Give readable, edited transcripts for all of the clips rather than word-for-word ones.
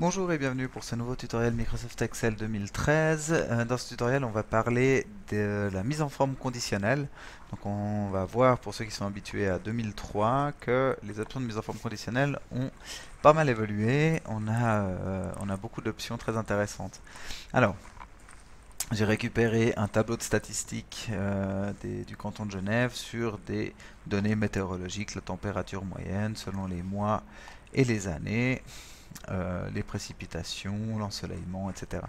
Bonjour et bienvenue pour ce nouveau tutoriel Microsoft Excel 2013. Dans ce tutoriel, on va parler de la mise en forme conditionnelle. Donc on va voir, pour ceux qui sont habitués à 2003, que les options de mise en forme conditionnelle ont pas mal évolué. On a beaucoup d'options très intéressantes. Alors, j'ai récupéré un tableau de statistiques du canton de Genève sur des données météorologiques, la température moyenne selon les mois et les années, les précipitations, l'ensoleillement, etc.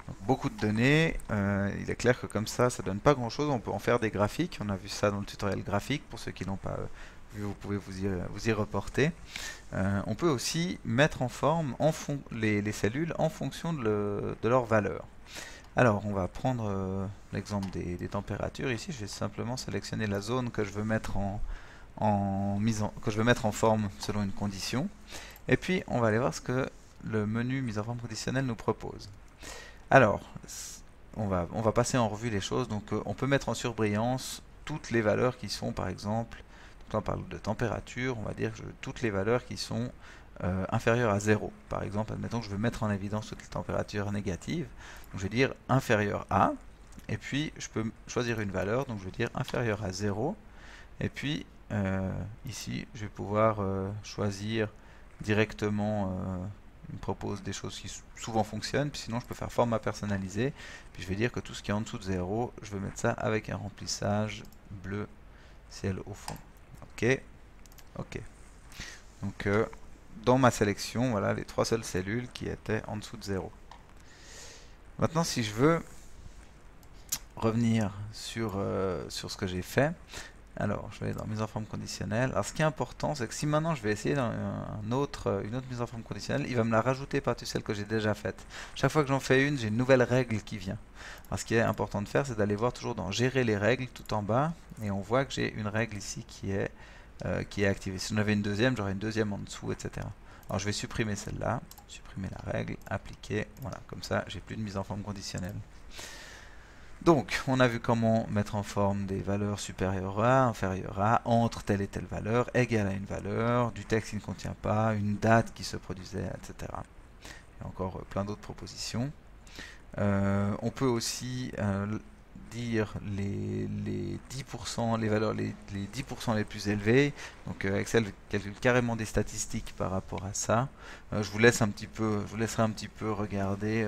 Donc, beaucoup de données. Il est clair que comme ça donne pas grand-chose. On peut en faire des graphiques. On a vu ça dans le tutoriel graphique. Pour ceux qui n'ont pas vu, vous pouvez vous y reporter. On peut aussi mettre en forme les cellules en fonction de leur valeur. Alors, on va prendre l'exemple des températures. Ici, je vais simplement sélectionner la zone que je veux mettre que je veux mettre en forme selon une condition. Et puis, on va aller voir ce que le menu mise en forme conditionnelle nous propose. Alors, on va passer en revue les choses. Donc, on peut mettre en surbrillance toutes les valeurs qui sont, par exemple, quand on parle de température, on va dire que toutes les valeurs qui sont inférieures à 0. Par exemple, admettons que je veux mettre en évidence toutes les températures négatives. Donc, je vais dire inférieur à. Et puis, je peux choisir une valeur. Donc, je vais dire inférieur à 0. Et puis, ici, je vais pouvoir choisir directement. Il me propose des choses qui souvent fonctionnent, puis sinon je peux faire format personnalisé, puis je vais dire que tout ce qui est en dessous de 0, je vais mettre ça avec un remplissage bleu ciel au fond. Ok, ok. Donc dans ma sélection, voilà les trois seules cellules qui étaient en dessous de 0. Maintenant, si je veux revenir sur ce que j'ai fait, alors, je vais aller dans mise en forme conditionnelle. Alors, ce qui est important, c'est que si maintenant je vais essayer une autre mise en forme conditionnelle, il va me la rajouter par-dessus celle que j'ai déjà faite. Chaque fois que j'en fais une, j'ai une nouvelle règle qui vient. Alors, ce qui est important de faire, c'est d'aller voir toujours dans Gérer les règles tout en bas, et on voit que j'ai une règle ici qui est activée. Si j'en avais une deuxième, j'aurais une deuxième en dessous, etc. Alors, je vais supprimer celle-là, supprimer la règle, appliquer. Voilà, comme ça, j'ai plus de mise en forme conditionnelle. Donc, on a vu comment mettre en forme des valeurs supérieures à, inférieures à, entre telle et telle valeur, égale à une valeur, du texte qui ne contient pas, une date qui se produisait, etc. Il y a encore plein d'autres propositions. On peut aussi dire les 10%, les valeurs, les 10% les plus élevées. Donc Excel calcule carrément des statistiques par rapport à ça. Je vous laisserai un petit peu regarder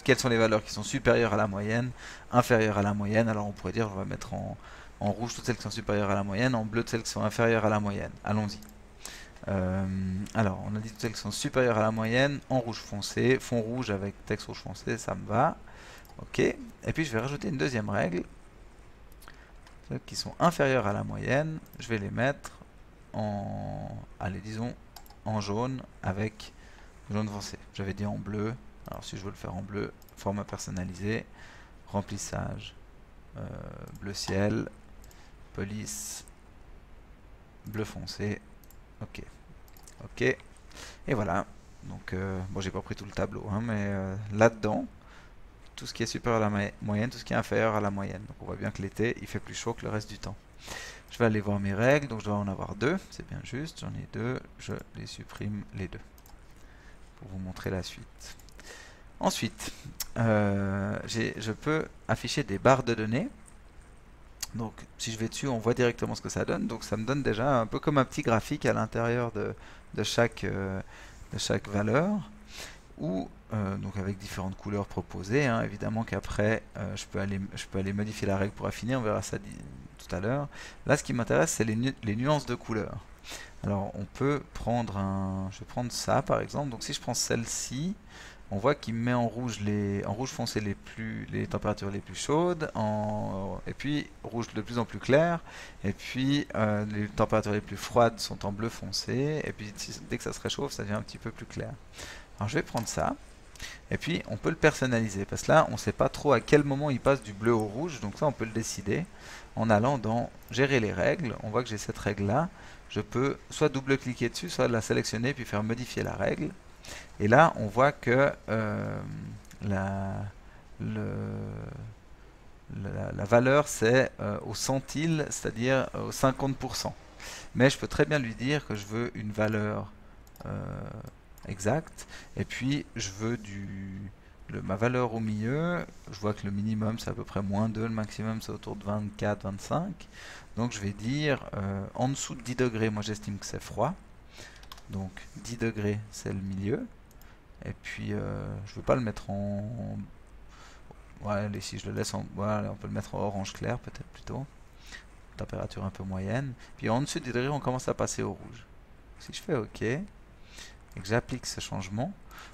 quelles sont les valeurs qui sont supérieures à la moyenne, inférieures à la moyenne. Alors on pourrait dire, on va mettre en rouge toutes celles qui sont supérieures à la moyenne, en bleu toutes celles qui sont inférieures à la moyenne. Allons-y. Alors, on a dit toutes celles qui sont supérieures à la moyenne, en rouge foncé, fond rouge avec texte rouge foncé, ça me va. Ok. Et puis je vais rajouter une deuxième règle. Celles qui sont inférieures à la moyenne, je vais les mettre allez, disons, en jaune avec jaune foncé. J'avais dit en bleu. Alors si je veux le faire en bleu, format personnalisé, remplissage, bleu ciel, police, bleu foncé. Ok. Ok. Et voilà. Donc, bon, j'ai pas pris tout le tableau, hein, mais là-dedans, tout ce qui est supérieur à la moyenne, tout ce qui est inférieur à la moyenne. Donc on voit bien que l'été, il fait plus chaud que le reste du temps. Je vais aller voir mes règles, donc je dois en avoir deux, c'est bien juste, j'en ai deux, je les supprime les deux, pour vous montrer la suite. Ensuite, je peux afficher des barres de données. Donc si je vais dessus, on voit directement ce que ça donne. Donc ça me donne déjà un peu comme un petit graphique à l'intérieur de chaque valeur, ou donc avec différentes couleurs proposées, hein. Évidemment qu'après je peux aller modifier la règle pour affiner, on verra ça tout à l'heure. Là, ce qui m'intéresse, c'est les nuances de couleurs. Alors on peut prendre je vais prendre ça par exemple. Donc si je prends celle-ci, on voit qu'il met en rouge foncé les températures les plus chaudes, et puis rouge de plus en plus clair, et puis les températures les plus froides sont en bleu foncé, et puis dès que ça se réchauffe, ça devient un petit peu plus clair. Alors je vais prendre ça, et puis on peut le personnaliser, parce que là on ne sait pas trop à quel moment il passe du bleu au rouge, donc ça on peut le décider en allant dans Gérer les règles. On voit que j'ai cette règle là, je peux soit double-cliquer dessus, soit la sélectionner puis faire modifier la règle. Et là on voit que la, la valeur c'est au centile, c'est-à-dire au 50%. Mais je peux très bien lui dire que je veux une valeur exact. Et puis je veux ma valeur au milieu. Je vois que le minimum c'est à peu près -2, le maximum c'est autour de 24, 25. Donc je vais dire en dessous de 10 degrés, moi j'estime que c'est froid. Donc 10 degrés c'est le milieu. Et puis je ne veux pas le mettre en... Ouais, allez, si je le laisse en... Voilà, on peut le mettre en orange clair peut-être plutôt. Température un peu moyenne. Puis en dessous de 10 degrés on commence à passer au rouge. Si je fais OK et que j'applique ce changement,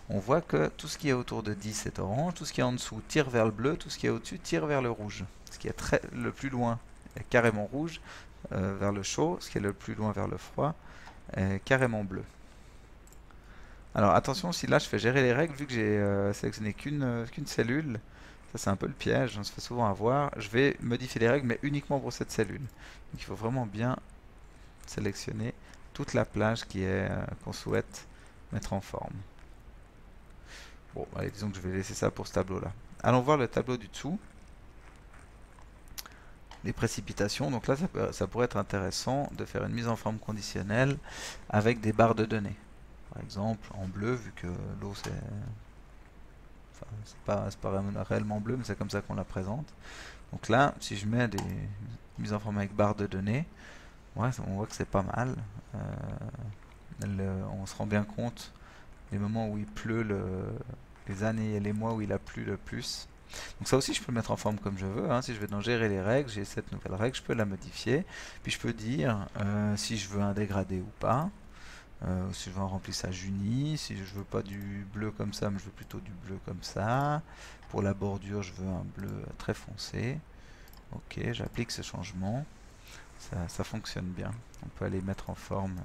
on voit que tout ce qui est autour de 10 est orange, tout ce qui est en dessous tire vers le bleu, tout ce qui est au-dessus tire vers le rouge. Ce qui est le plus loin est carrément rouge vers le chaud, ce qui est le plus loin vers le froid est carrément bleu. Alors attention, si là je fais gérer les règles, vu que j'ai sélectionné qu'une cellule, ça c'est un peu le piège, on se fait souvent avoir, je vais modifier les règles mais uniquement pour cette cellule. Donc il faut vraiment bien sélectionner toute la plage qu'on souhaite mettre en forme. Bon, allez, disons que je vais laisser ça pour ce tableau-là. Allons voir le tableau du dessous. Les précipitations. Donc là, ça pourrait être intéressant de faire une mise en forme conditionnelle avec des barres de données. Par exemple, en bleu, vu que l'eau, c'est pas réellement bleu, mais c'est comme ça qu'on la présente. Donc là, si je mets des mises en forme avec barres de données, ouais, on voit que c'est pas mal. On se rend bien compte les moments où il pleut, les années et les mois où il a plu le plus. Donc ça aussi je peux le mettre en forme comme je veux, hein. Si je vais dans gérer les règles, j'ai cette nouvelle règle, je peux la modifier. Puis je peux dire si je veux un dégradé ou pas, si je veux un remplissage uni, si je veux pas du bleu comme ça, mais je veux plutôt du bleu comme ça. Pour la bordure, je veux un bleu très foncé. Ok, j'applique ce changement. Ça fonctionne bien. On peut aller mettre en forme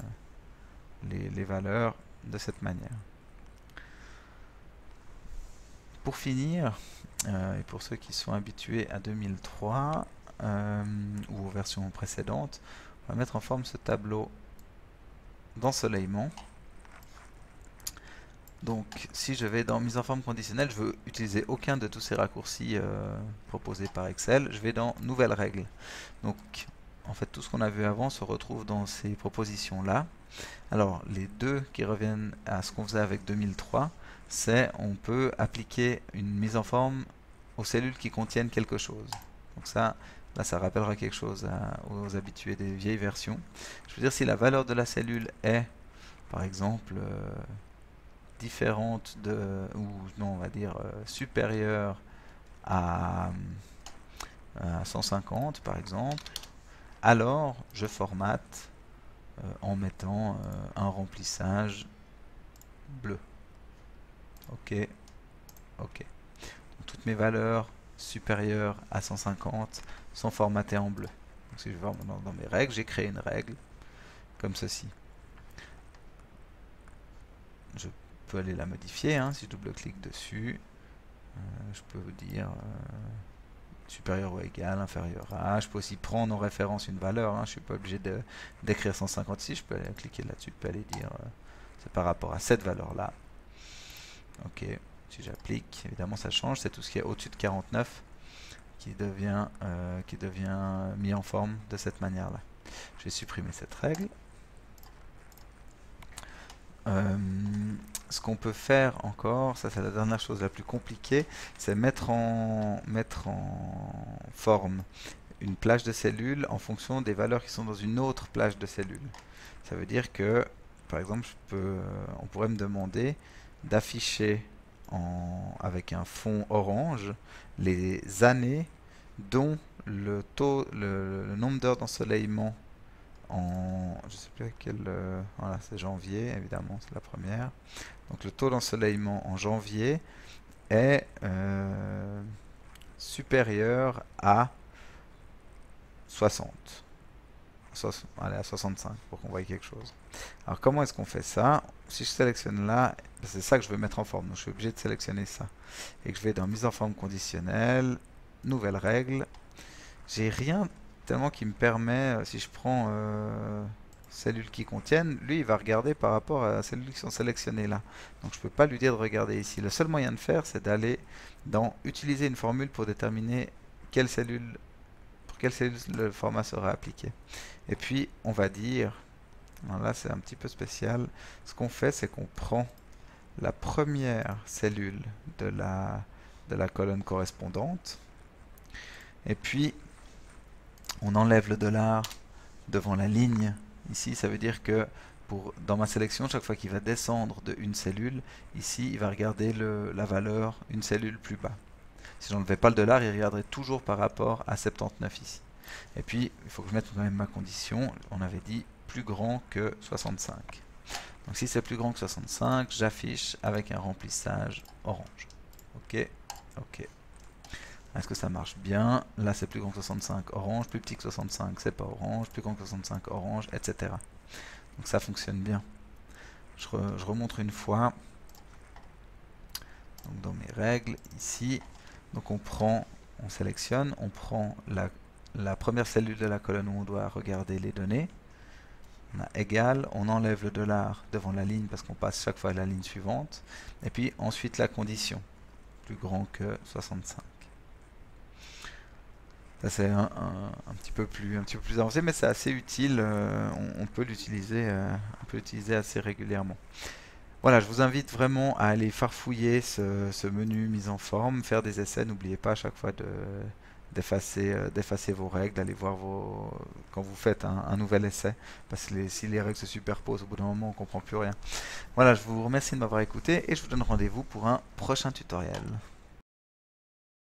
les valeurs de cette manière. Pour finir, et pour ceux qui sont habitués à 2003 ou aux versions précédentes, on va mettre en forme ce tableau d'ensoleillement. Donc si je vais dans mise en forme conditionnelle, je veux utiliser aucun de tous ces raccourcis proposés par Excel. Je vais dans nouvelles règles. Donc en fait tout ce qu'on a vu avant se retrouve dans ces propositions là. Alors les deux qui reviennent à ce qu'on faisait avec 2003, c'est on peut appliquer une mise en forme aux cellules qui contiennent quelque chose. Donc ça, là ça rappellera quelque chose aux habitués des vieilles versions. Je veux dire si la valeur de la cellule est par exemple différente ou non on va dire supérieure à 150 par exemple, alors je formate en mettant un remplissage bleu. Ok, ok. Donc, toutes mes valeurs supérieures à 150 sont formatées en bleu. Donc, si je vais dans mes règles, j'ai créé une règle comme ceci. Je peux aller la modifier, hein, si je double-clique dessus. Je peux vous dire supérieur ou égal, inférieur à. Je peux aussi prendre en référence une valeur. Hein, je ne suis pas obligé d'écrire 156. Je peux aller cliquer là-dessus, je peux aller dire c'est par rapport à cette valeur-là. Ok, si j'applique, évidemment ça change. C'est tout ce qui est au-dessus de 49 qui devient mis en forme de cette manière-là. Je vais supprimer cette règle. Ce qu'on peut faire encore, ça c'est la dernière chose la plus compliquée, c'est mettre en forme une plage de cellules en fonction des valeurs qui sont dans une autre plage de cellules. Ça veut dire que, par exemple, on pourrait me demander d'afficher avec un fond orange les années dont le nombre d'heures d'ensoleillement je sais plus à quel, voilà, c'est janvier, évidemment, c'est la première. Donc le taux d'ensoleillement en janvier est supérieur à 60. Allez, à 65 pour qu'on voie quelque chose. Alors comment est-ce qu'on fait ça? Si je sélectionne là, c'est ça que je veux mettre en forme, donc je suis obligé de sélectionner ça. Et que je vais dans mise en forme conditionnelle, nouvelle règle. J'ai rien tellement qui me permet, si je prends cellules qui contiennent, lui il va regarder par rapport à cellules qui sont sélectionnées là. Donc je ne peux pas lui dire de regarder ici. Le seul moyen de faire, c'est d'aller dans utiliser une formule pour déterminer quelle cellule, pour quelle cellule le format sera appliqué. Et puis on va dire, alors là c'est un petit peu spécial, ce qu'on fait c'est qu'on prend la première cellule de la colonne correspondante. Et puis, on enlève le dollar devant la ligne. Ici, ça veut dire que dans ma sélection, chaque fois qu'il va descendre de une cellule, ici, il va regarder la valeur une cellule plus bas. Si j'enlevais pas le dollar, il regarderait toujours par rapport à 79 ici. Et puis, il faut que je mette quand même ma condition. On avait dit plus grand que 65. Donc si c'est plus grand que 65, j'affiche avec un remplissage orange. Ok, ok. Est-ce que ça marche bien? Là, c'est plus grand que 65, orange. Plus petit que 65, c'est pas orange. Plus grand que 65, orange, etc. Donc ça fonctionne bien. Je remontre une fois. Donc dans mes règles, ici, donc on sélectionne, on prend la première cellule de la colonne où on doit regarder les données. On a égal, on enlève le dollar devant la ligne parce qu'on passe chaque fois à la ligne suivante. Et puis ensuite la condition, plus grand que 65. Ça c'est un petit peu plus avancé, mais c'est assez utile. On peut l'utiliser assez régulièrement. Voilà, je vous invite vraiment à aller farfouiller ce menu mise en forme, faire des essais. N'oubliez pas à chaque fois d'effacer vos règles, d'aller voir quand vous faites un nouvel essai, parce que si les règles se superposent, au bout d'un moment, on ne comprend plus rien. Voilà, je vous remercie de m'avoir écouté et je vous donne rendez-vous pour un prochain tutoriel.